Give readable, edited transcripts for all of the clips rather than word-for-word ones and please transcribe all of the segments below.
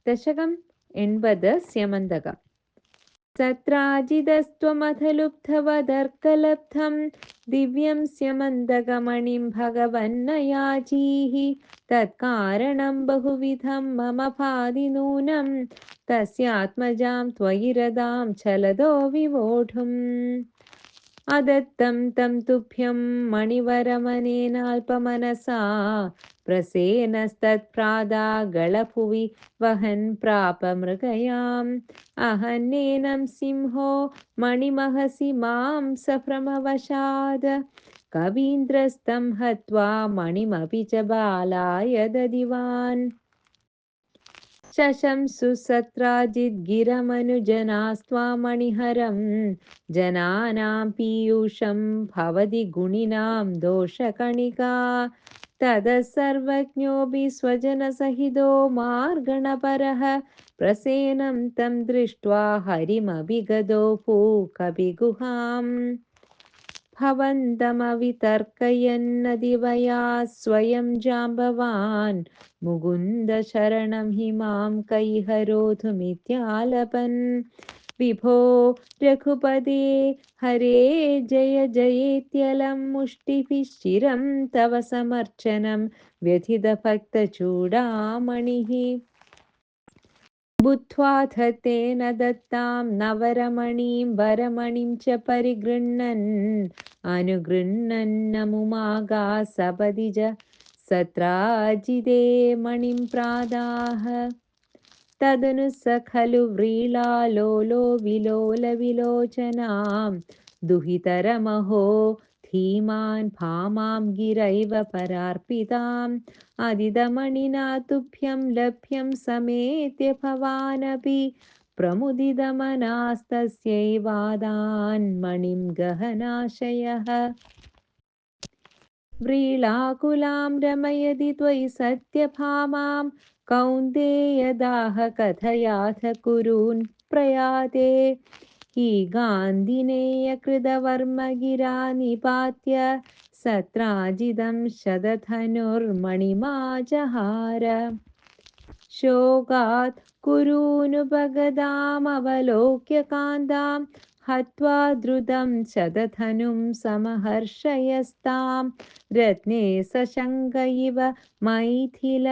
दशकम् 80 स्यमन्दकम् सत्राजिदस्त्वमथलुब्धवदर्कलब्धं दिव्यं स्यमन्दकमणिं भगवन्नयाचीः तत्कारणं बहुविधं मम पादि नूनं तस्यात्मजां त्वयि रदां छलदो विवोढुम् अदत्तं तं तुभ्यं मणिवरमनेनाल्पमनसा प्रसेनस्तत्प्रादागळभुवि वहन् प्राप मृगयाम् अहन्नेनं सिंहो मणिमहसि मां सभ्रमवशाद् कवीन्द्रस्तं हत्वा मणिमपि च बालाय ददिवान् शशंसु सत्राजिद्गिरमनुजनास्त्वामणिहरं जनानां पीयूषं भवति गुणिनां दोषकणिका ततः सर्वज्ञोऽपि स्वजनसहितो मार्गणपरः प्रसेनं तं दृष्ट्वा हरिमभिगतो भूकविगुहाम् भवन्तमवितर्कयन्नदिवया स्वयं जाम्बवान् मुकुन्दशरणं हि मां कैहरोधुमित्यालपन् विभो रघुपदे हरे जय जयेत्यलं मुष्टिभिः शिरं तव समर्चनं व्यथितभक्तचूडामणिः बुद्ध्वाथ तेन दत्तां नवरमणीं वरमणिं च परिगृह्णन् अनुगृह्णन्नमुमागा सपदि च सत्राजिदे मणिं प्रादाः तदनु स खलु व्रीळालोलो विलोलविलोचनां दुहितरमहो धीमान् भामां गिरैव परार्पिताम् अदिदमणिना तुभ्यं लभ्यं समेत्य भवानपि प्रमुदितमनास्तस्यैवादान् मणिं गहनाशयः व्रीळाकुलां रमयति त्वयि सत्यभामां कौन्तेयदाह कथयाथ कुरून् प्रयाते हि गान्धिनेयकृतवर्मगिरा निपात्य सत्राजिदं शतधनुर्मणिमाजहार शोकात् कुरूनुपगदामवलोक्य कान्तां हत्वा द्रुतं शतधनुं समहर्षयस्तां रत्ने सशङ्क इव मैथिलगेहमेत्य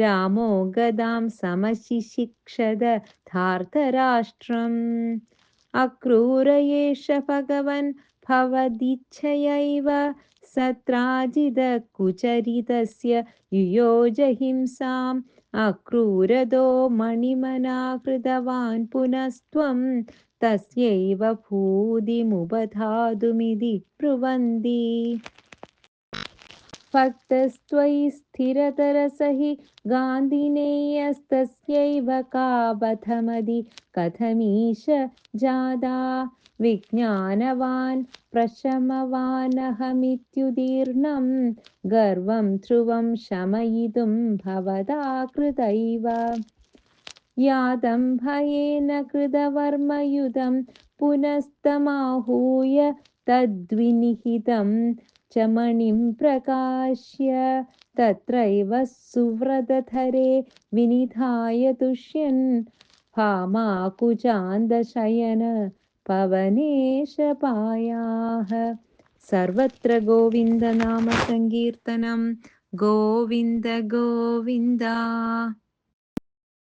रामो गदां समशिशिक्षत धार्तराष्ट्रम् अक्रूर एष भगवन् भवदिच्छयैव सत्राजिदकुचरितस्य युयोजहिंसाम् अक्रूरदो मणिमना कृतवान् पुनस्त्वं तस्यैव भूतिमुपधातुमिति ब्रुवन्ति भक्तस्त्वयि स्थिरतरस हि गान्धिनेयस्तस्यैव कापथमदि कथमीश जादा विज्ञानवान् प्रशमवानहमित्युदीर्णं गर्वं ध्रुवं शमयितुं भवता कृतैव यातं भयेन कृतवर्मयुधं पुनस्तमाहूय तद्विनिहितं च मणिं प्रकाश्य तत्रैव सुव्रतधरे विनिधाय तुष्यन् भामाकुचान्दशयन पवनेशपायाः सर्वत्र गोविन्दनामसङ्कीर्तनं गोविन्द गोविन्द